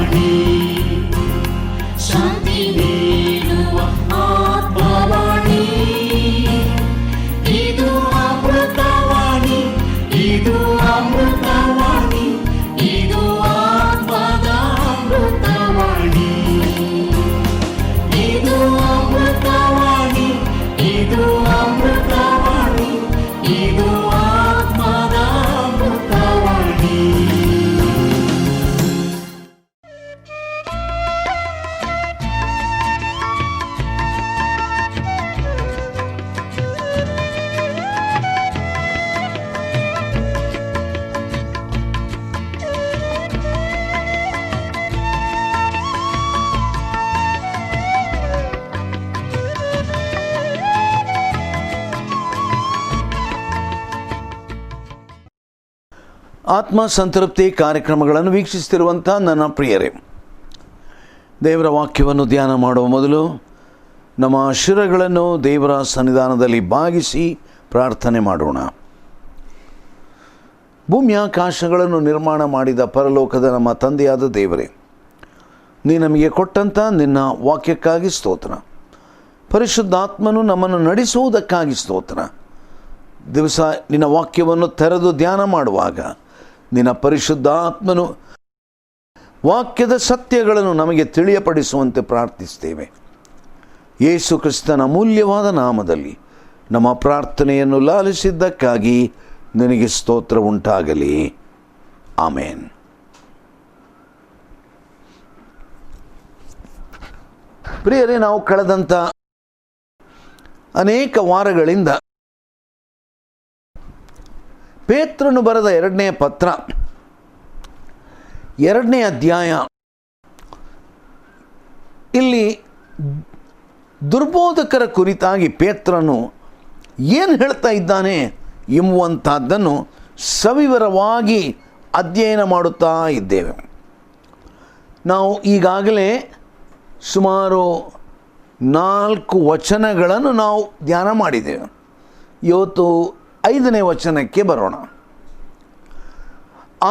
ವಾಣಿ, ಶಾಂತಿ ನೀಡುವ ಆತ್ಮವಾಣಿ. ಇದು ಅಮೃತವಾಣಿ, ಇದು ಅಮೃತವಾಣಿ, ಇದು ಆತ್ಮದ ಅಮೃತವಾಣಿ. ಇದು ಅಮೃತವಾಣಿ, ಇದು ಅಮೃತವಾಣಿ, ಇದು ಆತ್ಮದ ಅಮೃತವಾಣಿ. ಆತ್ಮ ಸಂತೃಪ್ತಿ ಕಾರ್ಯಕ್ರಮಗಳನ್ನು ವೀಕ್ಷಿಸುತ್ತಿರುವಂಥ ನನ್ನ ಪ್ರಿಯರೇ, ದೇವರ ವಾಕ್ಯವನ್ನು ಧ್ಯಾನ ಮಾಡುವ ಮೊದಲು ನಮ್ಮ ಶಿರಗಳನ್ನು ದೇವರ ಸನ್ನಿಧಾನದಲ್ಲಿ ಬಾಗಿಸಿ ಪ್ರಾರ್ಥನೆ ಮಾಡೋಣ. ಭೂಮ್ಯಾಕಾಶಗಳನ್ನು ನಿರ್ಮಾಣ ಮಾಡಿದ ಪರಲೋಕದ ನಮ್ಮ ತಂದೆಯಾದ ದೇವರೇ, ನೀ ನಮಗೆ ಕೊಟ್ಟಂಥ ನಿನ್ನ ವಾಕ್ಯಕ್ಕಾಗಿ ಸ್ತೋತ್ರ. ಪರಿಶುದ್ಧಾತ್ಮನು ನಮ್ಮನ್ನು ನಡೆಸುವುದಕ್ಕಾಗಿ ಸ್ತೋತ್ರ. ದಿವಸ ನಿನ್ನ ವಾಕ್ಯವನ್ನು ತೆರೆದು ಧ್ಯಾನ ಮಾಡುವಾಗ ನಿನ್ನ ಪರಿಶುದ್ಧಾತ್ಮನು ವಾಕ್ಯದ ಸತ್ಯಗಳನ್ನು ನಮಗೆ ತಿಳಿಯಪಡಿಸುವಂತೆ ಪ್ರಾರ್ಥಿಸ್ತೇವೆ. ಯೇಸು ಕ್ರಿಸ್ತನ ಅಮೂಲ್ಯವಾದ ನಾಮದಲ್ಲಿ ನಮ್ಮ ಪ್ರಾರ್ಥನೆಯನ್ನು ಲಾಲಿಸಿದ್ದಕ್ಕಾಗಿ ನಿನಗೆ ಸ್ತೋತ್ರ ಉಂಟಾಗಲಿ. ಆಮೇನ್. ಪ್ರಿಯರೇ, ನಾವು ಕಳೆದಂಥ ಅನೇಕ ವಾರಗಳಿಂದ ಪೇತ್ರನು ಬರೆದ 2ನೇ ಪತ್ರ 2ನೇ ಅಧ್ಯಾಯ, ಇಲ್ಲಿ ದುರ್ಬೋಧಕರ ಕುರಿತಾಗಿ ಪೇತ್ರನು ಏನು ಹೇಳ್ತಾ ಇದ್ದಾನೆ ಎಂಬುವಂಥದ್ದನ್ನು ಸವಿವರವಾಗಿ ಅಧ್ಯಯನ ಮಾಡುತ್ತಾ ಇದ್ದೇವೆ. ನಾವು ಈಗಾಗಲೇ ಸುಮಾರು 4 ವಚನಗಳನ್ನು ನಾವು ಧ್ಯಾನ ಮಾಡಿದ್ದೇವೆ. ಇವತ್ತು 5ನೇ ವಚನಕ್ಕೆ ಬರೋಣ.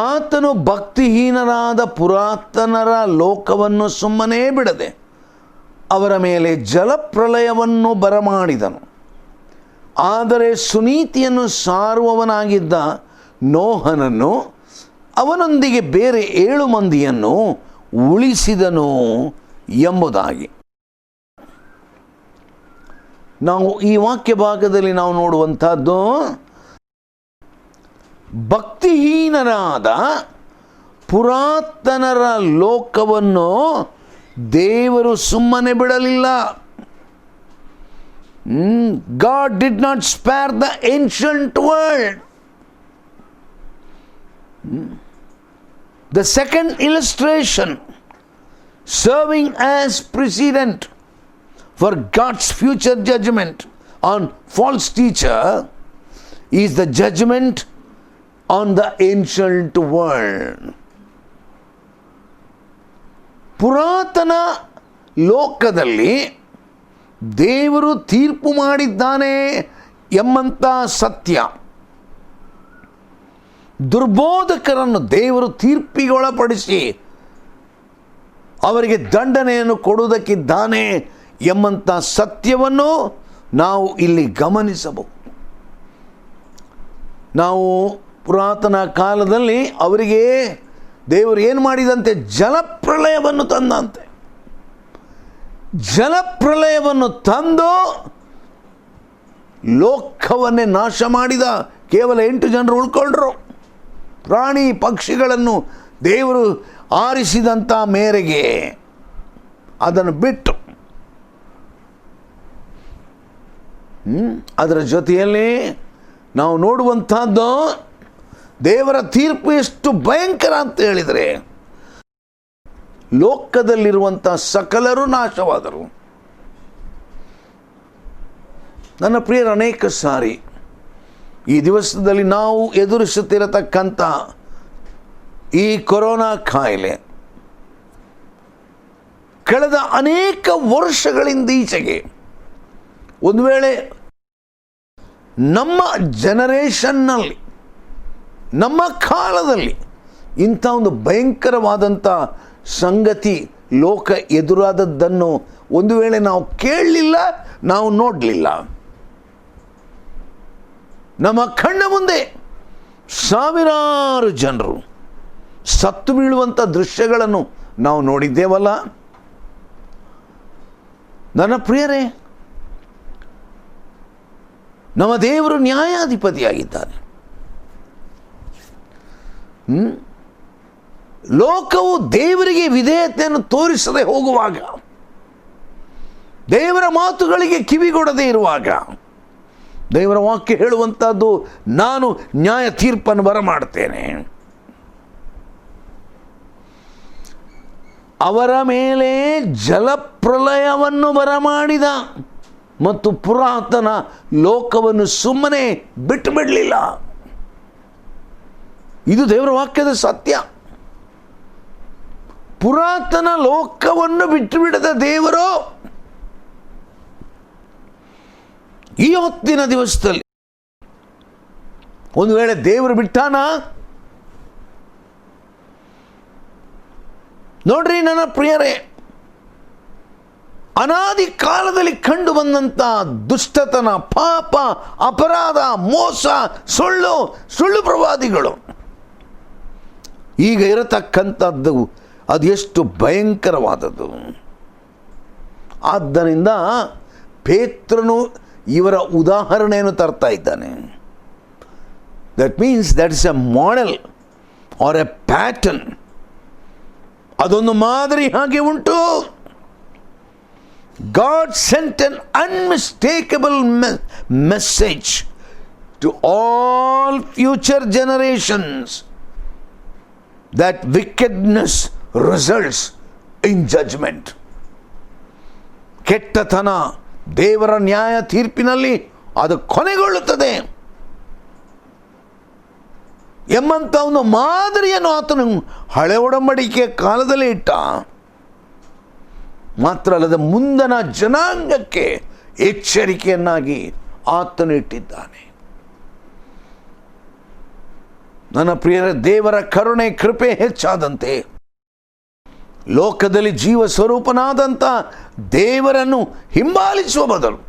ಆತನು ಭಕ್ತಿಹೀನರಾದ ಪುರಾತನರ ಲೋಕವನ್ನು ಸುಮ್ಮನೆ ಬಿಡದೆ ಅವರ ಮೇಲೆ ಜಲಪ್ರಳಯವನ್ನು ಬರಮಾಡಿದನು. ಆದರೆ ಸುನೀತಿಯನ್ನು ಸಾರುವವನಾಗಿದ್ದ ನೋಹನನ್ನು ಅವನೊಂದಿಗೆ ಬೇರೆ 7 ಮಂದಿಯನ್ನು ಉಳಿಸಿದನು ಎಂಬುದಾಗಿ ನಾವು ಈ ವಾಕ್ಯ ಭಾಗದಲ್ಲಿ ನಾವು ನೋಡುವಂಥದ್ದು, ಭಕ್ತಿಹೀನರಾದ ಪುರಾತನರ ಲೋಕವನ್ನು ದೇವರು ಸುಮ್ಮನೆ ಬಿಡಲಿಲ್ಲ. God did not spare the ancient world. The second illustration serving as precedent for God's future judgment on false teacher is the judgment on the ancient world. ಪುರಾತನ ಲೋಕದಲ್ಲಿ ದೇವರು ತೀರ್ಪು ಮಾಡಿದ್ದಾನೆ ಎಂಬಂಥ ಸತ್ಯ, ದುರ್ಬೋಧಕರನ್ನು ದೇವರು ತೀರ್ಪಿಗೊಳಪಡಿಸಿ ಅವರಿಗೆ ದಂಡನೆಯನ್ನು ಕೊಡುವುದಕ್ಕಿದ್ದಾನೆ ಎಂಬಂಥ ಸತ್ಯವನ್ನು ನಾವು ಇಲ್ಲಿ ಗಮನಿಸಬಹುದು. ನಾವು ಪುರಾತನ ಕಾಲದಲ್ಲಿ ಅವರಿಗೆ ದೇವರು ಏನು ಮಾಡಿದಂತೆ, ಜಲಪ್ರಳಯವನ್ನು ತಂದಂತೆ. ಜಲಪ್ರಳಯವನ್ನು ತಂದು ಲೋಕವನ್ನೇ ನಾಶ ಮಾಡಿದ. ಕೇವಲ 8 ಜನರು ಉಳ್ಕೊಂಡ್ರು. ಪ್ರಾಣಿ ಪಕ್ಷಿಗಳನ್ನು ದೇವರು ಆರಿಸಿದಂಥ ಮೇರೆಗೆ ಅದನ್ನು ಬಿಟ್ಟು, ಅದರ ಜೊತೆಯಲ್ಲಿ ನಾವು ನೋಡುವಂಥದ್ದು ದೇವರ ತೀರ್ಪು ಎಷ್ಟು ಭಯಂಕರ ಅಂತ ಹೇಳಿದರೆ, ಲೋಕದಲ್ಲಿರುವಂಥ ಸಕಲರು ನಾಶವಾದರು. ನನ್ನ ಪ್ರಿಯರ, ಅನೇಕ ಸಾರಿ ಈ ದಿವಸದಲ್ಲಿ ನಾವು ಎದುರಿಸುತ್ತಿರತಕ್ಕಂಥ ಈ ಕೊರೋನಾ ಕಾಯಿಲೆ ಕಳೆದ ಅನೇಕ ವರ್ಷಗಳಿಂದ ಈಚೆಗೆ ಒಂದು ವೇಳೆ ನಮ್ಮ ಜನರೇಷನ್ನಲ್ಲಿ, ನಮ್ಮ ಕಾಲದಲ್ಲಿ ಇಂಥ ಒಂದು ಭಯಂಕರವಾದಂಥ ಸಂಗತಿ ಲೋಕ ಎದುರಾದದ್ದನ್ನು ಒಂದು ವೇಳೆ ನಾವು ಕೇಳಲಿಲ್ಲ, ನಾವು ನೋಡಲಿಲ್ಲ, ನಮ್ಮ ಕಣ್ಣ ಮುಂದೆ ಸಾವಿರಾರು ಜನರು ಸತ್ತು ಬೀಳುವಂಥ ದೃಶ್ಯಗಳನ್ನು ನಾವು ನೋಡಿದ್ದೇವಲ್ಲ. ನನ್ನ ಪ್ರಿಯರೇ, ನಮ್ಮ ದೇವರು ನ್ಯಾಯಾಧಿಪತಿಯಾಗಿದ್ದಾನೆ. ಲೋಕವು ದೇವರಿಗೆ ವಿಧೇಯತೆಯನ್ನು ತೋರಿಸದೆ ಹೋಗುವಾಗ, ದೇವರ ಮಾತುಗಳಿಗೆ ಕಿವಿಗೊಡದೆ ಇರುವಾಗ, ದೇವರ ವಾಕ್ಯ ಹೇಳುವಂಥದ್ದು ನಾನು ನ್ಯಾಯ ತೀರ್ಪನ್ನು ಬರಮಾಡ್ತೇನೆ, ಅವರ ಮೇಲೆ ಜಲಪ್ರಲಯವನ್ನು ಬರಮಾಡಿದ ಮತ್ತು ಪುರಾತನ ಲೋಕವನ್ನು ಸುಮ್ಮನೆ ಬಿಟ್ಟು ಬಿಡಲಿಲ್ಲ. ಇದು ದೇವರ ವಾಕ್ಯದ ಸತ್ಯ. ಪುರಾತನ ಲೋಕವನ್ನು ಬಿಟ್ಟು ಬಿಡದ ದೇವರು ಈ ಹೊತ್ತಿನ ದಿವಸದಲ್ಲಿ ಒಂದು ವೇಳೆ ದೇವರು ಬಿಟ್ಟಾನ? ನೋಡ್ರಿ ನನ್ನ ಪ್ರಿಯರೇ, ಅನಾದಿ ಕಾಲದಲ್ಲಿ ಕಂಡು ಬಂದಂಥ ದುಷ್ಟತನ, ಪಾಪ, ಅಪರಾಧ, ಮೋಸ, ಸುಳ್ಳು ಪ್ರವಾದಿಗಳು ಈಗ ಇರತಕ್ಕಂಥದ್ದು ಅದು ಎಷ್ಟು ಭಯಂಕರವಾದದ್ದು. ಆದ್ದರಿಂದ ಪೇತ್ರನು ಇವರ ಉದಾಹರಣೆಯನ್ನು ತರ್ತಾ ಇದ್ದಾನೆ. That means that is a model or a pattern. ಅದೊಂದು ಮಾದರಿ ಹಾಗೆ ಉಂಟು. God sent an unmistakable message to all future generations that wickedness results in judgment. ಕೆಟ್ಟತನ ದೇವರ ನ್ಯಾಯ ತೀರ್ಪಿನಲ್ಲಿ ಅದು ಕೊನೆಗೊಳ್ಳುತ್ತದೆ ಎಂಬಂಥ ಒಂದು ಮಾದರಿಯನ್ನು ಆತನು ಹಳೆ ಒಡಂಬಡಿಕೆಯ ಕಾಲದಲ್ಲಿ ಇಟ್ಟ. ಮಾತ್ರ ಅಲ್ಲದೆ ಮುಂದನ ಜನಾಂಗಕ್ಕೆ ಎಚ್ಚರಿಕೆಯನ್ನಾಗಿ ಆತನು ಇಟ್ಟಿದ್ದಾನೆ. ನನ್ನ ಪ್ರಿಯರ, ದೇವರ ಕರುಣೆ ಕೃಪೆ ಹೆಚ್ಚಾದಂತೆ ಲೋಕದಲ್ಲಿ ಜೀವ ಸ್ವರೂಪನಾದಂಥ ದೇವರನ್ನು ಹಿಂಬಾಲಿಸುವ ಬದಲು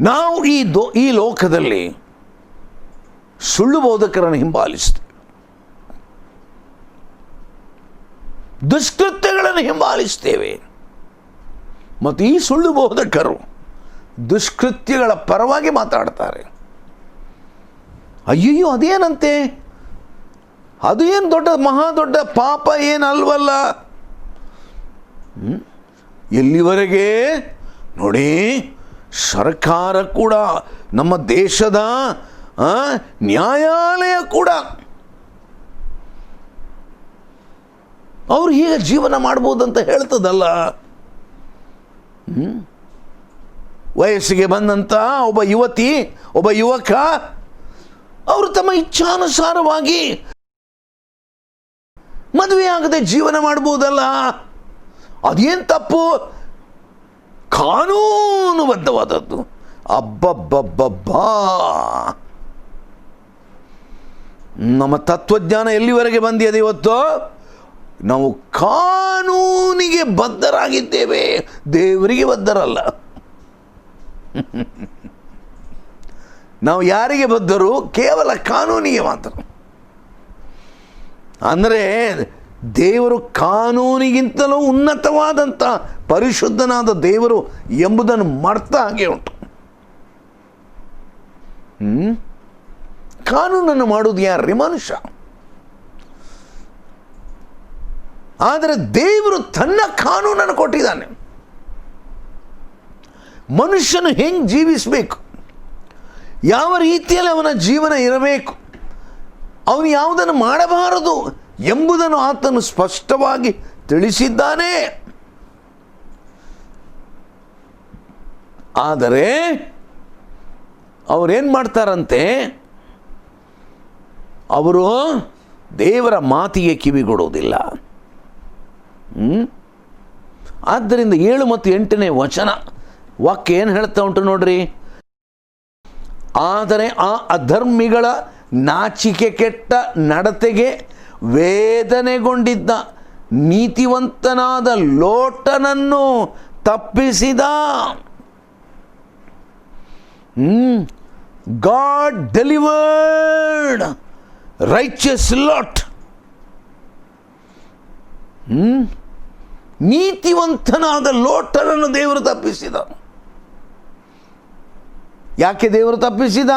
ನಾವು ಈ ಲೋಕದಲ್ಲಿ ಸುಳ್ಳು ಬೋಧಕರನ್ನು ಹಿಂಬಾಲಿಸ್ತೇವೆ, ದುಷ್ಕೃತ್ಯಗಳನ್ನು ಹಿಂಬಾಲಿಸ್ತೇವೆ. ಮತ್ತು ಈ ಸುಳ್ಳು ಬೋಧಕರು ದುಷ್ಕೃತ್ಯಗಳ ಪರವಾಗಿ ಮಾತಾಡ್ತಾರೆ. ಅಯ್ಯಯ್ಯೋ ಅದೇನಂತೆ, ಅದು ಏನು ದೊಡ್ಡ ಮಹಾದೊಡ್ಡ ಪಾಪ ಏನಲ್ವಲ್ಲ. ಎಲ್ಲಿವರೆಗೆ ನೋಡಿ, ಸರ್ಕಾರ ಕೂಡ, ನಮ್ಮ ದೇಶದ ನ್ಯಾಯಾಲಯ ಕೂಡ ಅವರು ಹೀಗೆ ಜೀವನ ಮಾಡ್ಬೋದಂತ ಹೇಳ್ತದಲ್ಲ. ವಯಸ್ಸಿಗೆ ಬಂದಂಥ ಒಬ್ಬ ಯುವತಿ, ಒಬ್ಬ ಯುವಕ, ಅವರು ತಮ್ಮ ಇಚ್ಛಾನುಸಾರವಾಗಿ ಮದುವೆಯಾಗದೆ ಜೀವನ ಮಾಡ್ಬೋದಲ್ಲ. ಅದೇನು ತಪ್ಪು? ಕಾನೂನುಬದ್ಧವಾದದ್ದು. ಅಬ್ಬಬ್ಬಬ್ಬಬ್ಬಾ, ನಮ್ಮ ತತ್ವಜ್ಞಾನ ಎಲ್ಲಿವರೆಗೆ ಬಂದಿದೆ ಇವತ್ತು? ನಾವು ಕಾನೂನಿಗೆ ಬದ್ಧರಾಗಿದ್ದೇವೆ, ದೇವರಿಗೆ ಬದ್ಧರಲ್ಲ. ನಾವು ಯಾರಿಗೆ ಬದ್ಧರು? ಕೇವಲ ಕಾನೂನಿಗೆ ಮಾತ್ರ. ಅಂದರೆ ದೇವರು ಕಾನೂನಿಗಿಂತಲೂ ಉನ್ನತವಾದಂಥ ಪರಿಶುದ್ಧನಾದ ದೇವರು ಎಂಬುದನ್ನು ಮರ್ತ ಹಾಗೆ ಉಂಟು. ಕಾನೂನನ್ನು ಮಾಡುವುದು ಯಾರ್ರಿ? ಮನುಷ್ಯ. ಆದರೆ ದೇವರು ತನ್ನ ಕಾನೂನನ್ನು ಕೊಟ್ಟಿದ್ದಾನೆ. ಮನುಷ್ಯನು ಹೆಂಗೆ ಜೀವಿಸಬೇಕು, ಯಾವ ರೀತಿಯಲ್ಲಿ ಅವನ ಜೀವನ ಇರಬೇಕು, ಅವನು ಯಾವುದನ್ನು ಮಾಡಬಾರದು ಎಂಬುದನ್ನು ಆತನು ಸ್ಪಷ್ಟವಾಗಿ ತಿಳಿಸಿದ್ದಾನೆ. ಆದರೆ ಅವರೇನು ಮಾಡ್ತಾರಂತೆ? ಅವರು ದೇವರ ಮಾತಿಗೆ ಕಿವಿಗೊಡುವುದಿಲ್ಲ. ಆದ್ದರಿಂದ 7 ಮತ್ತು 8ನೇ ವಚನ ವಾಕ್ಯ ಏನು ಹೇಳ್ತಾ ಉಂಟು ನೋಡ್ರಿ. ಆದರೆ ಆ ಅಧರ್ಮಿಗಳ ನಾಚಿಕೆ ಕೆಟ್ಟ ನಡತೆಗೆ ವೇದನೆಗೊಂಡಿದ್ದ ನೀತಿವಂತನಾದ ಲೋಟನನ್ನು ತಪ್ಪಿಸಿದ. God delivered righteous Lot. ನೀತಿವಂತನಾದ ಲೋಟನನ್ನು ದೇವರು ತಪ್ಪಿಸಿದ. ಯಾಕೆ ದೇವರು ತಪ್ಪಿಸಿದ?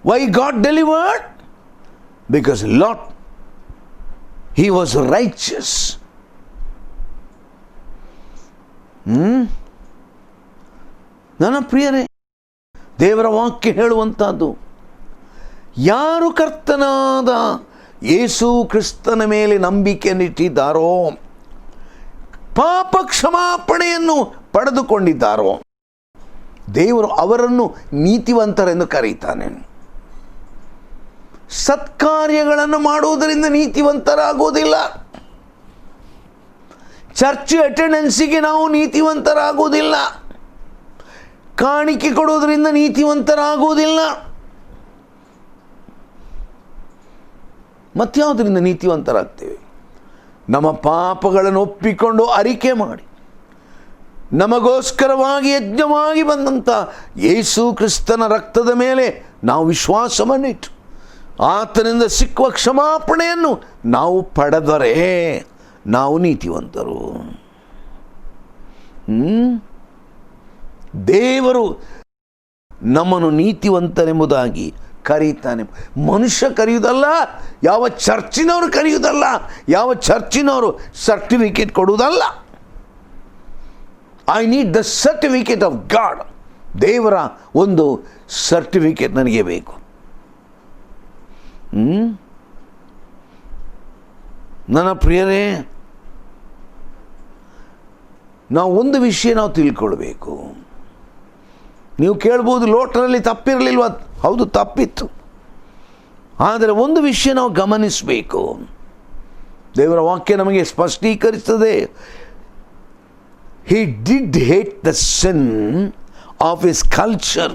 Why God delivered? Because Lot, he was righteous. ನನ್ನ ಪ್ರಿಯರೇ, ದೇವರ ವಾಕ್ಯ ಹೇಳುವಂಥದ್ದು, ಯಾರು ಕರ್ತನಾದ ಯೇಸು ಕ್ರಿಸ್ತನ ಮೇಲೆ ನಂಬಿಕೆಯನ್ನಿಟ್ಟಿದ್ದಾರೋ, ಪಾಪ ಕ್ಷಮಾಪಣೆಯನ್ನು ಪಡೆದುಕೊಂಡಿದ್ದಾರೋ, ದೇವರು ಅವರನ್ನು ನೀತಿವಂತರೆಂದು ಕರೀತಾನೆ. ಸತ್ಕಾರ್ಯಗಳನ್ನು ಮಾಡುವುದರಿಂದ ನೀತಿವಂತರಾಗುವುದಿಲ್ಲ. ಚರ್ಚ್ ಅಟೆಂಡೆನ್ಸಿಗೆ ನಾವು ನೀತಿವಂತರಾಗುವುದಿಲ್ಲ. ಕಾಣಿಕೆ ಕೊಡುವುದರಿಂದ ನೀತಿವಂತರಾಗುವುದಿಲ್ಲ. ಮತ್ಯಾವುದರಿಂದ ನೀತಿವಂತರಾಗ್ತೇವೆ? ನಮ್ಮ ಪಾಪಗಳನ್ನು ಒಪ್ಪಿಕೊಂಡು ಅರಿಕೆ ಮಾಡಿ, ನಮಗೋಸ್ಕರವಾಗಿ ಯಜ್ಞವಾಗಿ ಬಂದಂಥ ಯೇಸು ಕ್ರಿಸ್ತನ ರಕ್ತದ ಮೇಲೆ ನಾವು ವಿಶ್ವಾಸವನ್ನಿಟ್ಟು ಆತನಿಂದ ಸಿಕ್ಕುವ ಕ್ಷಮಾಪಣೆಯನ್ನು ನಾವು ಪಡೆದರೆ ನಾವು ನೀತಿವಂತರು. ದೇವರು ನಮ್ಮನ್ನು ನೀತಿವಂತರೆಂಬುದಾಗಿ ಕರೀತಾನೆ. ಮನುಷ್ಯ ಕರೆಯುವುದಲ್ಲ, ಯಾವ ಚರ್ಚಿನವರು ಕರೆಯುವುದಲ್ಲ, ಯಾವ ಚರ್ಚಿನವರು ಸರ್ಟಿಫಿಕೇಟ್ ಕೊಡುವುದಲ್ಲ. I need the certificate of God. ದೇವರ ಒಂದು ಸರ್ಟಿಫಿಕೇಟ್ ನನಗೆ ಬೇಕು. ನನ್ನ ಪ್ರಿಯರೇ, ನಾವು ಒಂದು ವಿಷಯ ನಾವು ತಿಳ್ಕೊಳ್ಬೇಕು. ನೀವು ಕೇಳ್ಬೋದು, ಲೋಟರಲ್ಲಿ ತಪ್ಪಿರಲಿಲ್ವ? ಹೌದು, ತಪ್ಪಿತ್ತು. ಆದರೆ ಒಂದು ವಿಷಯ ನಾವು ಗಮನಿಸಬೇಕು. ದೇವರ ವಾಕ್ಯ ನಮಗೆ ಸ್ಪಷ್ಟೀಕರಿಸುತ್ತದೆ. He did hate the sin of his culture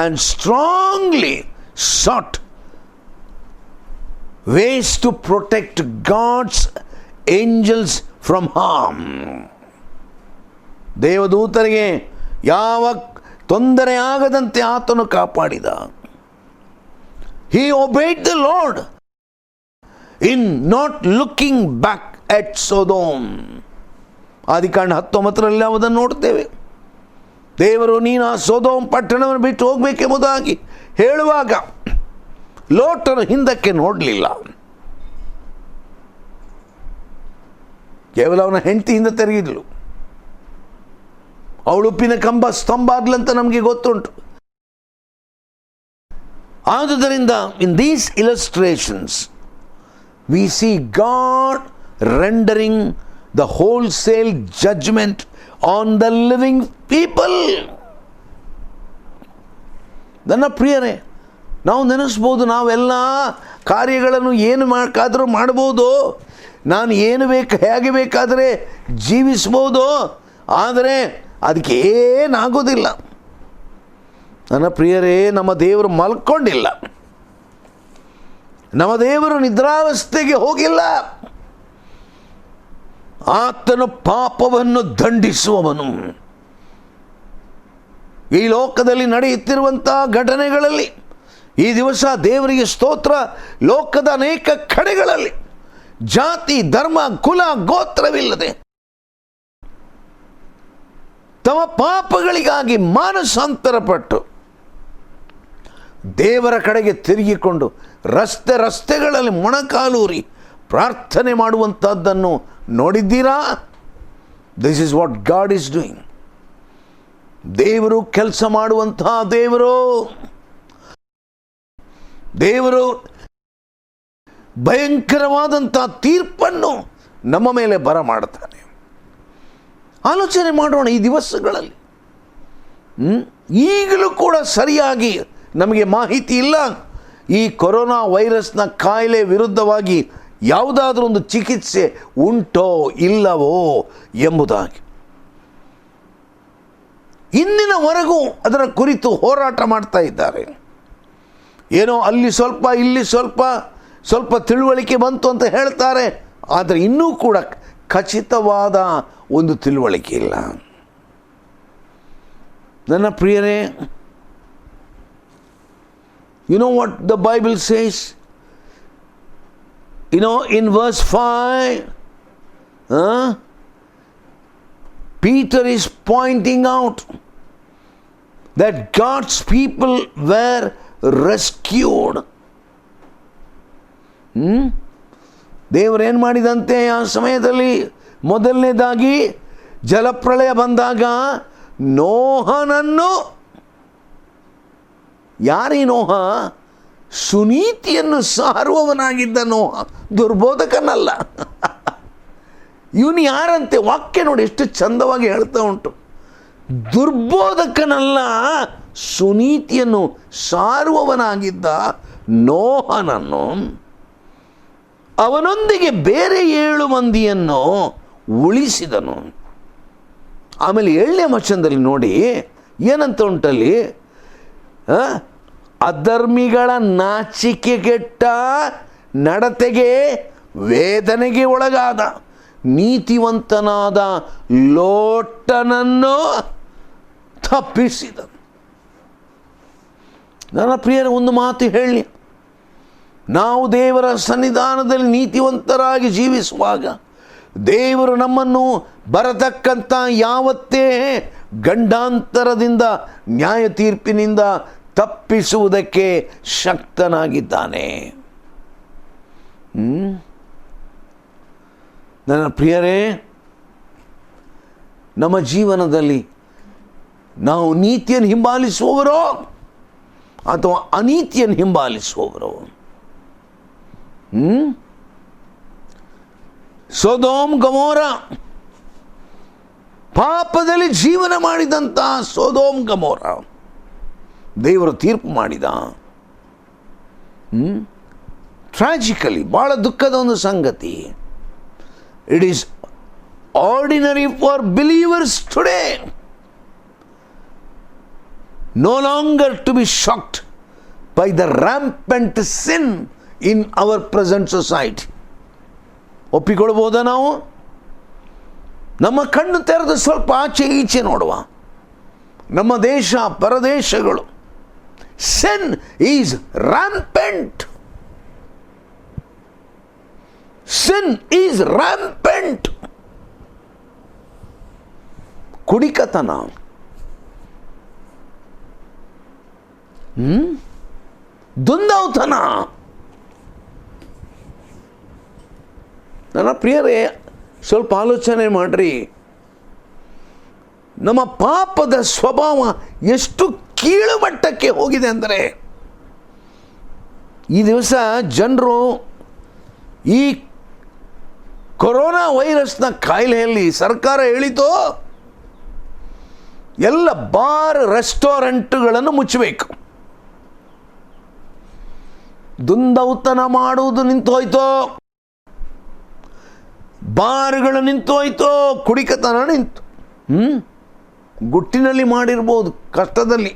and strongly sought ways to protect God's angels from harm. ದೇವದೂತರಿಗೆ ಯಾವ ತೊಂದರೆ ಆಗದಂತೆ ಆತನು ಕಾಪಾಡಿದ. He obeyed the Lord in not looking back at Sodom. ಆದಿಕಾಂಡ 19 ಅದನ್ನು ನೋಡ್ತೇವೆ. ದೇವರು ನೀನು ಆ ಸೊದೋಮ್ ಪಟ್ಟಣವನ್ನು ಬಿಟ್ಟು ಹೋಗಬೇಕೆಂಬುದಾಗಿ ಹೇಳುವಾಗ ಲೋಟನು ಹಿಂದಕ್ಕೆ ನೋಡಲಿಲ್ಲ. ಕೇವಲ ಅವನ ಹೆಂಡತಿ ಹಿಂದೆ ತಿರುಗಿದ್ಲು. ಅವಳು ಉಪ್ಪಿನ ಕಂಬ ಸ್ತಂಭ ಆಗ್ಲಂತ ನಮಗೆ ಗೊತ್ತುಂಟು. ಆದುದರಿಂದ in these illustrations we see God rendering the wholesale judgment on the living people. ನನ್ನ ಪ್ರಿಯರೇ, ನಾವು ನೆನೆಸ್ಬೋದು, ನಾವೆಲ್ಲ ಕಾರ್ಯಗಳನ್ನು ಏನು ಬೇಕಾದರೂ ಮಾಡ್ಬೋದು, ನಾನು ಏನು ಹೇಗೆ ಬೇಕಾದರೆ ಜೀವಿಸ್ಬೋದು, ಆದರೆ ಅದಕ್ಕೆ ಏನಾಗೋದಿಲ್ಲ. ನನ್ನ ಪ್ರಿಯರೇ, ನಮ್ಮ ದೇವರು ಮಲ್ಕೊಂಡಿಲ್ಲ. ನಮ್ಮ ದೇವರು ನಿದ್ರಾವಸ್ಥೆಗೆ ಹೋಗಿಲ್ಲ. ಆತನು ಪಾಪವನ್ನು ದಂಡಿಸುವವನು. ಈ ಲೋಕದಲ್ಲಿ ನಡೆಯುತ್ತಿರುವಂಥ ಘಟನೆಗಳಲ್ಲಿ ಈ ದಿವಸ ದೇವರಿಗೆ ಸ್ತೋತ್ರ, ಲೋಕದ ಅನೇಕ ಕಡೆಗಳಲ್ಲಿ ಜಾತಿ, ಧರ್ಮ, ಕುಲ, ಗೋತ್ರವಿಲ್ಲದೆ ತಮ್ಮ ಪಾಪಗಳಿಗಾಗಿ ಮಾನಸಾಂತರಪಟ್ಟು ದೇವರ ಕಡೆಗೆ ತಿರುಗಿಕೊಂಡು ರಸ್ತೆಗಳಲ್ಲಿ ಮೊಣಕಾಲೂರಿ ಪ್ರಾರ್ಥನೆ ಮಾಡುವಂಥದ್ದನ್ನು ನೋಡಿದ್ದೀರಾ? This is what god is doing. ದೇವರು ಕೆಲಸ ಮಾಡುವಂತಹ ದೇವರು ಭಯಂಕರವಾದಂಥ ತೀರ್ಪನ್ನು ನಮ್ಮ ಮೇಲೆ ಬರಮಾಡ್ತಾನೆ. ಆಲೋಚನೆ ಮಾಡೋಣ. ಈ ದಿವಸಗಳಲ್ಲಿ ಈಗಲೂ ಕೂಡ ಸರಿಯಾಗಿ ನಮಗೆ ಮಾಹಿತಿ ಇಲ್ಲ. ಈ ಕೊರೋನಾ ವೈರಸ್ನ ಕಾಯಿಲೆ ವಿರುದ್ಧವಾಗಿ ಯಾವುದಾದ್ರೂ ಒಂದು ಚಿಕಿತ್ಸೆ ಉಂಟೋ ಇಲ್ಲವೋ ಎಂಬುದಾಗಿ ಇಂದಿನವರೆಗೂ ಅದರ ಕುರಿತು ಹೋರಾಟ ಮಾಡ್ತಾ ಇದ್ದಾರೆ. ಏನೋ ಅಲ್ಲಿ ಸ್ವಲ್ಪ ಇಲ್ಲಿ ಸ್ವಲ್ಪ ತಿಳುವಳಿಕೆ ಬಂತು ಅಂತ ಹೇಳ್ತಾರೆ, ಆದರೆ ಇನ್ನೂ ಕೂಡ ಖಚಿತವಾದ ಒಂದು ತಿಳುವಳಿಕೆ ಇಲ್ಲ. ನನ್ನ ಪ್ರಿಯರೇ, you know what the Bible says? You know, in verse 5, Peter is pointing out that God's people were rescued. ದೇವರೇನು ಮಾಡಿದಂತೆ ಆ ಸಮಯದಲ್ಲಿ? ಮೊದಲನೇದಾಗಿ ಜಲಪ್ರಳಯ ಬಂದಾಗ ನೋಹನನ್ನು, ಯಾರೀ ನೋಹ? ಸುನೀತಿಯನ್ನು ಸಾರುವವನಾಗಿದ್ದ ನೋಹ, ದುರ್ಬೋಧಕನಲ್ಲ. ಇವನು ಯಾರಂತೆ? ವಾಕ್ಯ ನೋಡಿ ಎಷ್ಟು ಚಂದವಾಗಿ ಹೇಳ್ತಾ ಉಂಟು. ದುರ್ಬೋಧಕನಲ್ಲ, ಸುನೀತಿಯನ್ನು ಸಾರುವವನಾಗಿದ್ದ ನೋಹನನ್ನು, ಅವನೊಂದಿಗೆ ಬೇರೆ 7 ಮಂದಿಯನ್ನು ಉಳಿಸಿದನು. ಆಮೇಲೆ 7ನೇ ವಚನದಲ್ಲಿ ನೋಡಿ ಏನಂತ ಉಂಟಲ್ಲಿ? ಅಧರ್ಮಿಗಳ ನಾಚಿಕೆಗೆಟ್ಟ ನಡತೆಗೆ ವೇದನೆಗೆ ಒಳಗಾದ ನೀತಿವಂತನಾದ ಲೋಟನನ್ನು ತಪ್ಪಿಸಿದನು. ನನ್ನ ಪ್ರಿಯರ, ಒಂದು ಮಾತು ಹೇಳಿ, ನಾವು ದೇವರ ಸನ್ನಿಧಾನದಲ್ಲಿ ನೀತಿವಂತರಾಗಿ ಜೀವಿಸುವಾಗ ದೇವರು ನಮ್ಮನ್ನು ಬರತಕ್ಕಂಥ ಯಾವತ್ತೇ ಗಂಡಾಂತರದಿಂದ, ನ್ಯಾಯ ತೀರ್ಪಿನಿಂದ ತಪ್ಪಿಸುವುದಕ್ಕೆ ಶಕ್ತನಾಗಿದ್ದಾನೆ. ನನ್ನ ಪ್ರಿಯರೇ, ನಮ್ಮ ಜೀವನದಲ್ಲಿ ನಾವು ನೀತಿಯನ್ನು ಹಿಂಬಾಲಿಸುವವರೋ ಅಥವಾ ಅನೀತಿಯನ್ನು ಹಿಂಬಾಲಿಸುವವರೋ? ಸೊದೋಮ್ ಗಮೋರ, ಪಾಪದಲ್ಲಿ ಜೀವನ ಮಾಡಿದಂಥ ಸೊದೋಮ್ ಗಮೋರ ದೇವರು ತೀರ್ಪು ಮಾಡಿದ. ಟ್ರಾಜಿಕಲಿ, ಬಹಳ ದುಃಖದ ಒಂದು ಸಂಗತಿ. It is ordinary for believers today no longer to be shocked by the rampant sin in our present society. ಒಪ್ಪಿಕೊಳ್ಬೋದಾ ನಾವು? ನಮ್ಮ ಕಣ್ಣು ತೆರೆದು ಸ್ವಲ್ಪ ಆಚೆ ಈಚೆ ನೋಡುವ. ನಮ್ಮ ದೇಶ, ಪರದೇಶಗಳು, sin is rampant. Sin is rampant. ಕುಡಿಕತನ, ದುಂದೌತನ. ನನ್ನ ಪ್ರಿಯರೇ, ಸ್ವಲ್ಪ ಆಲೋಚನೆ ಮಾಡ್ರಿ. ನಮ್ಮ ಪಾಪದ ಸ್ವಭಾವ ಎಷ್ಟು ಕೀಳುಮಟ್ಟಕ್ಕೆ ಹೋಗಿದೆ ಅಂದರೆ, ಈ ದಿವಸ ಜನರು ಈ ಕೊರೋನಾ ವೈರಸ್ನ ಕಾಯಿಲೆಯಲ್ಲಿ ಸರ್ಕಾರ ಹೇಳಿತು ಎಲ್ಲ ಬಾರ್ ರೆಸ್ಟೋರೆಂಟ್ಗಳನ್ನು ಮುಚ್ಚಬೇಕು. ದುಂದೌತನ ಮಾಡುವುದು ನಿಂತು ಹೋಯ್ತೋ, ಬಾರ್ಗಳು ನಿಂತು ಹೋಯ್ತೋ, ಕುಡಿಕತನ ನಿಂತು. ಗುಟ್ಟಿನಲ್ಲಿ ಮಾಡಿರ್ಬೋದು ಕಷ್ಟದಲ್ಲಿ,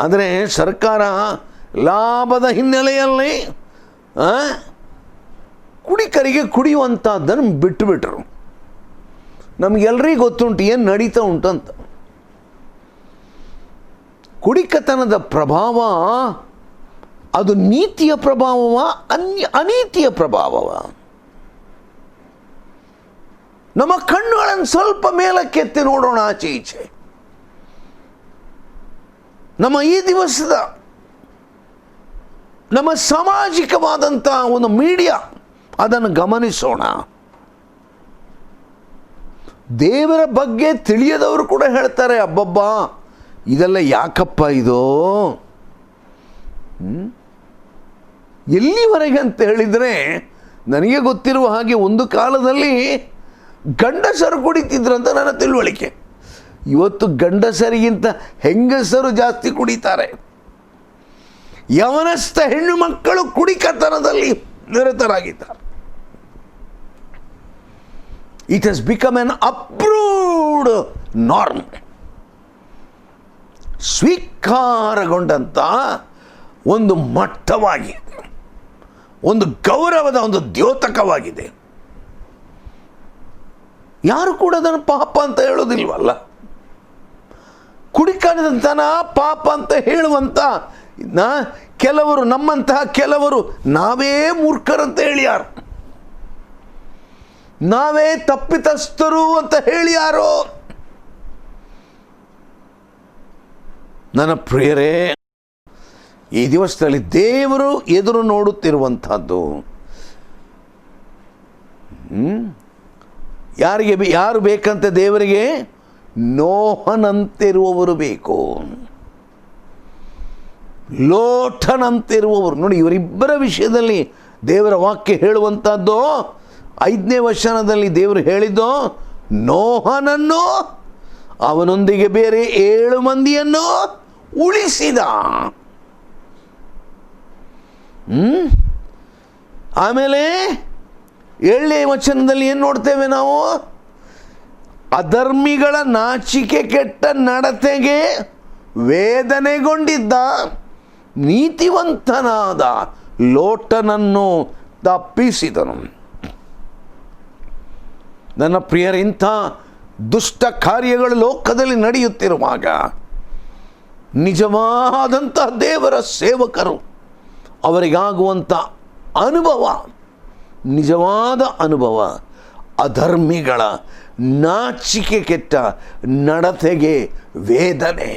ಆದರೆ ಸರ್ಕಾರ ಲಾಭದ ಹಿನ್ನೆಲೆಯಲ್ಲಿ ಕುಡಿಕರಿಗೆ ಕುಡಿಯುವಂಥದ್ದನ್ನು ಬಿಟ್ಟುಬಿಟ್ರು. ನಮಗೆಲ್ಲರಿಗೂ ಗೊತ್ತುಂಟು ಏನು ನಡೀತಾ ಉಂಟಂತ. ಕುಡಿಕತನದ ಪ್ರಭಾವ ಅದು ನೀತಿಯ ಪ್ರಭಾವವ, ಅನೀತಿಯ ಪ್ರಭಾವವ? ನಮ್ಮ ಕಣ್ಣುಗಳನ್ನು ಸ್ವಲ್ಪ ಮೇಲಕ್ಕೆತ್ತಿ ನೋಡೋಣ ಆಚೆ ಈಚೆ. ನಮ್ಮ ಈ ದಿವಸದ ನಮ್ಮ ಸಾಮಾಜಿಕವಾದಂಥ ಒಂದು ಮೀಡಿಯಾ, ಅದನ್ನು ಗಮನಿಸೋಣ. ದೇವರ ಬಗ್ಗೆ ತಿಳಿಯದವರು ಕೂಡ ಹೇಳ್ತಾರೆ, ಅಬ್ಬಬ್ಬಾ ಇದೆಲ್ಲ ಯಾಕಪ್ಪ ಇದು? ಎಲ್ಲಿವರೆಗೆ ಅಂತ ಹೇಳಿದರೆ, ನನಗೆ ಗೊತ್ತಿರುವ ಹಾಗೆ ಒಂದು ಕಾಲದಲ್ಲಿ ಗಂಡಸರು ಕುಡಿತಿದ್ರಂತ ನನ್ನ ತಿಳುವಳಿಕೆ. ಇವತ್ತು ಗಂಡಸರಿಗಿಂತ ಹೆಂಗಸರು ಜಾಸ್ತಿ ಕುಡಿತಾರೆ. ಯವನಸ್ಥ ಹೆಣ್ಣು ಮಕ್ಕಳು ಕುಡಿಕತನದಲ್ಲಿ ನಿರತರಾಗಿದ್ದಾರೆ. It has become an approved norm. ಸ್ವೀಕಾರಗೊಂಡಂಥ ಒಂದು ಮಟ್ಟವಾಗಿ, ಒಂದು ಗೌರವದ ಒಂದು ದ್ಯೋತಕವಾಗಿದೆ. ಯಾರು ಕೂಡ ಅದನ್ನು ಪಾಪ ಅಂತ ಹೇಳೋದಿಲ್ವಲ್ಲ. ಕುಡಿಕಾಣದಂತನ ಪಾಪ ಅಂತ ಹೇಳುವಂಥ ಕೆಲವರು, ನಮ್ಮಂತಹ ಕೆಲವರು ನಾವೇ ಮೂರ್ಖರಂತ ಹೇಳಿ ಯಾರು, ನಾವೇ ತಪ್ಪಿತಸ್ಥರು ಅಂತ ಹೇಳಿ ಯಾರೋ. ನನ್ನ ಪ್ರಿಯರೇ, ಈ ದಿವಸದಲ್ಲಿ ದೇವರು ಎದುರು ನೋಡುತ್ತಿರುವಂಥದ್ದು ಯಾರು ಬೇಕಂತೆ ದೇವರಿಗೆ? ನೋಹನಂತಿರುವವರು ಬೇಕು, ಲೋಟನಂತಿರುವವರು. ನೋಡಿ, ಇವರಿಬ್ಬರ ವಿಷಯದಲ್ಲಿ ದೇವರ ವಾಕ್ಯ ಹೇಳುವಂಥದ್ದು 5ನೇ ವಚನದಲ್ಲಿ ದೇವರು ಹೇಳಿದ್ದು, ನೋಹನನ್ನು ಅವನೊಂದಿಗೆ ಬೇರೆ 7 ಮಂದಿಯನ್ನು ಉಳಿಸಿದ. ಆಮೇಲೆ 7ನೇ ವಚನದಲ್ಲಿ ಏನು ನೋಡ್ತೇವೆ ನಾವು? ಅಧರ್ಮಿಗಳ ನಾಚಿಕೆ ಕೆಟ್ಟ ನಡತೆಗೆ ವೇದನೆಗೊಂಡಿದ್ದ ನೀತಿವಂತನಾದ ಲೋಟನನ್ನು ತಪ್ಪಿಸಿದನು. ನನ್ನ ಪ್ರಿಯರ, ಇಂಥ ದುಷ್ಟ ಕಾರ್ಯಗಳು ಲೋಕದಲ್ಲಿ ನಡೆಯುತ್ತಿರುವಾಗ ನಿಜವಾದಂಥ ದೇವರ ಸೇವಕರು ಅವರಿಗಾಗುವಂಥ ಅನುಭವ, ನಿಜವಾದ ಅನುಭವ, ಅಧರ್ಮಿಗಳ ನಾಚಿಕೆ ಕೆಟ್ಟ ನಡತೆಗೆ ವೇದನೆ,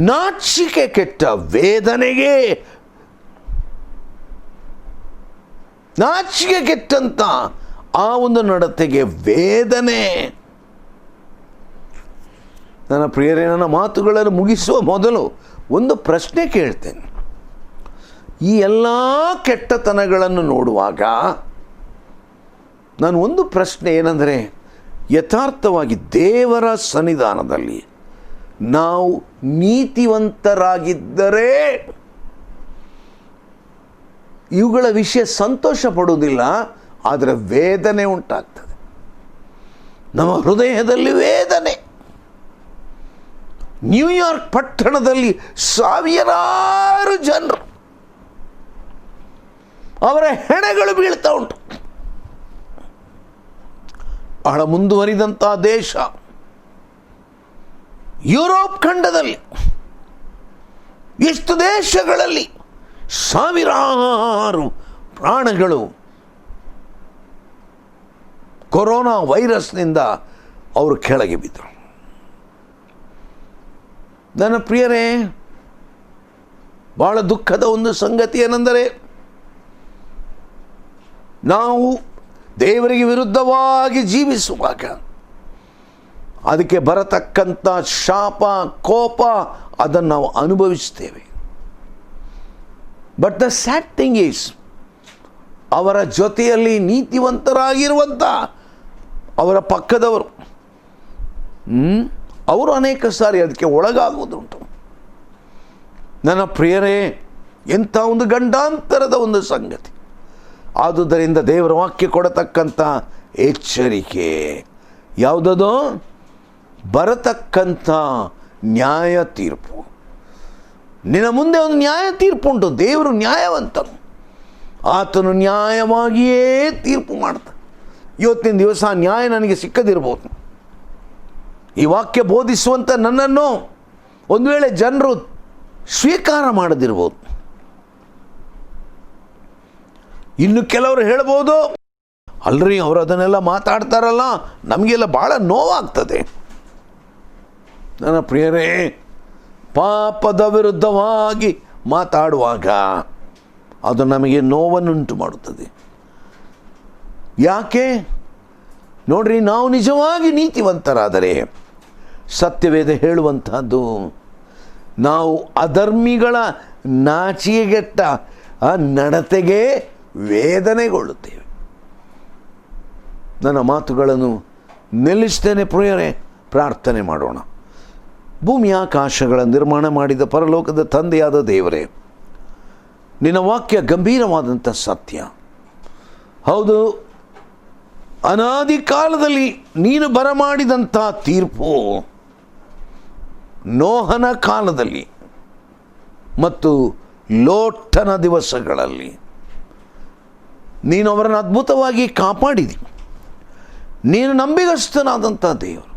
ನಾಚಿಕೆ ಕೆಟ್ಟ ವೇದನೆಗೆ, ನಾಚಿಕೆ ಕೆಟ್ಟಂತ ಆ ಒಂದು ನಡತೆಗೆ ವೇದನೆ. ನನ್ನ ಪ್ರಿಯರೇ, ನನ್ನ ಮಾತುಗಳನ್ನು ಮುಗಿಸುವ ಮೊದಲು ಒಂದು ಪ್ರಶ್ನೆ ಕೇಳ್ತೇನೆ. ಈ ಎಲ್ಲ ಕೆಟ್ಟತನಗಳನ್ನು ನೋಡುವಾಗ ನಾನು ಒಂದು ಪ್ರಶ್ನೆ ಏನೆಂದರೆ, ಯಥಾರ್ಥವಾಗಿ ದೇವರ ಸನ್ನಿಧಾನದಲ್ಲಿ ನಾವು ನೀತಿವಂತರಾಗಿದ್ದರೆ ಇವುಗಳ ವಿಷಯ ಸಂತೋಷ ಪಡುವುದಿಲ್ಲ, ಆದರೆ ವೇದನೆ ಉಂಟಾಗ್ತದೆ. ನಮ್ಮ ಹೃದಯದಲ್ಲಿ ವೇದನೆ. ನ್ಯೂಯಾರ್ಕ್ ಪಟ್ಟಣದಲ್ಲಿ ಸಾವಿರಾರು ಜನರು ಅವರ ಹೆಣಗಳು ಬೀಳ್ತಾ ಉಂಟು. ಬಹಳ ಮುಂದುವರಿದಂಥ ದೇಶ ಯುರೋಪ್ ಖಂಡದಲ್ಲಿ, ಎಷ್ಟು ದೇಶಗಳಲ್ಲಿ ಸಾವಿರಾರು ಪ್ರಾಣಗಳು ಕೊರೋನಾ ವೈರಸ್ನಿಂದ ಅವರು ಕೆಳಗೆ ಬಿದ್ದರು. ನನ್ನ ಪ್ರಿಯರೇ, ಬಹಳ ದುಃಖದ ಒಂದು ಸಂಗತಿ ಏನೆಂದರೆ, ನಾವು ದೇವರಿಗೆ ವಿರುದ್ಧವಾಗಿ ಜೀವಿಸುವಾಗ ಅದಕ್ಕೆ ಬರತಕ್ಕಂಥ ಶಾಪ, ಕೋಪ, ಅದನ್ನು ನಾವು ಅನುಭವಿಸ್ತೇವೆ. But the sad thing is, ಅವರ ಜೊತೆಯಲ್ಲಿ ನೀತಿವಂತರಾಗಿರುವಂಥ ಅವರ ಪಕ್ಕದವರು ಅವರು ಅನೇಕ ಸಾರಿ ಅದಕ್ಕೆ ಒಳಗಾಗುವುದುಂಟು. ನನ್ನ ಪ್ರಿಯರೇ, ಎಂಥ ಒಂದು ಗಂಡಾಂತರದ ಒಂದು ಸಂಗತಿ. ಆದುದರಿಂದ ದೇವರ ವಾಕ್ಯ ಕೊಡತಕ್ಕಂಥ ಎಚ್ಚರಿಕೆ ಯಾವುದದು? ಬರತಕ್ಕಂಥ ನ್ಯಾಯ ತೀರ್ಪು. ನಿನ್ನ ಮುಂದೆ ಒಂದು ನ್ಯಾಯ ತೀರ್ಪು ಉಂಟು. ದೇವರು ನ್ಯಾಯವಂತನು, ಆತನು ನ್ಯಾಯವಾಗಿಯೇ ತೀರ್ಪು ಮಾಡ್ತಾನೆ. ಇವತ್ತಿನ ದಿವಸ ಆ ನ್ಯಾಯ ನನಗೆ ಸಿಕ್ಕದಿರ್ಬೋದು. ಈ ವಾಕ್ಯ ಬೋಧಿಸುವಂಥ ನನ್ನನ್ನು ಒಂದು ವೇಳೆ ಜನರು ಸ್ವೀಕಾರ ಮಾಡದಿರ್ಬೋದು. ಇನ್ನು ಕೆಲವರು ಹೇಳ್ಬೋದು, ಅಲ್ರಿ ಅವರು ಅದನ್ನೆಲ್ಲ ಮಾತಾಡ್ತಾರಲ್ಲ, ನಮಗೆಲ್ಲ ಭಾಳ ನೋವಾಗ್ತದೆ. ನನ್ನ ಪ್ರಿಯರೇ, ಪಾಪದ ವಿರುದ್ಧವಾಗಿ ಮಾತಾಡುವಾಗ ಅದು ನಮಗೆ ನೋವನ್ನುಂಟು ಮಾಡುತ್ತದೆ. ಯಾಕೆ? ನೋಡ್ರಿ, ನಾವು ನಿಜವಾಗಿ ನೀತಿವಂತರಾದರೆ ಸತ್ಯವೇದ ಹೇಳುವಂಥದ್ದು, ನಾವು ಅಧರ್ಮಿಗಳ ನಾಚಿಕೆಗೆಟ್ಟ ಆ ನಡತೆಗೆ ವೇದನೆಗೊಳ್ಳುತ್ತೇವೆ. ನನ್ನ ಮಾತುಗಳನ್ನು ನಿಲ್ಲಿಸ್ತೇನೆ. ಪ್ರಿಯರೇ, ಪ್ರಾರ್ಥನೆ ಮಾಡೋಣ. ಭೂಮಿ ಆಕಾಶಗಳ ನಿರ್ಮಾಣ ಮಾಡಿದ ಪರಲೋಕದ ತಂದೆಯಾದ ದೇವರೇ, ನಿನ್ನ ವಾಕ್ಯ ಗಂಭೀರವಾದಂಥ ಸತ್ಯ. ಹೌದು, ಅನಾದಿ ಕಾಲದಲ್ಲಿ ನೀನು ಬರಮಾಡಿದಂಥ ತೀರ್ಪು ನೋಹನ ಕಾಲದಲ್ಲಿ ಮತ್ತು ಲೋಟನ ದಿವಸಗಳಲ್ಲಿ ನೀನು ಅವರನ್ನು ಅದ್ಭುತವಾಗಿ ಕಾಪಾಡಿದಿ. ನೀನು ನಂಬಿಗಸ್ತನಾದಂಥ ದೇವರು.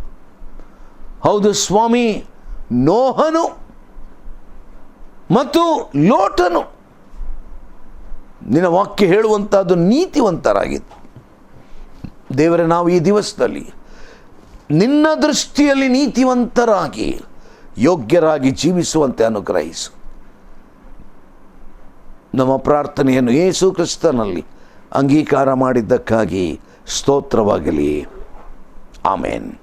ಹೌದು ಸ್ವಾಮಿ, ನೋಹನು ಮತ್ತು ಲೋಟನು ನಿನ್ನ ವಾಕ್ಯ ಹೇಳುವಂಥದ್ದು ನೀತಿವಂತರಾಗಿತ್ತು. ದೇವರೇ, ನಾವು ಈ ದಿವಸದಲ್ಲಿ ನಿನ್ನ ದೃಷ್ಟಿಯಲ್ಲಿ ನೀತಿವಂತರಾಗಿ ಯೋಗ್ಯರಾಗಿ ಜೀವಿಸುವಂತೆ ಅನುಗ್ರಹಿಸು. ನಮ್ಮ ಪ್ರಾರ್ಥನೆಯನ್ನು ಯೇಸು ಕ್ರಿಸ್ತನಲ್ಲಿ ಅಂಗೀಕಾರ ಮಾಡಿದ್ದಕ್ಕಾಗಿ ಸ್ತೋತ್ರವಾಗಲಿ. ಆಮೇನ್.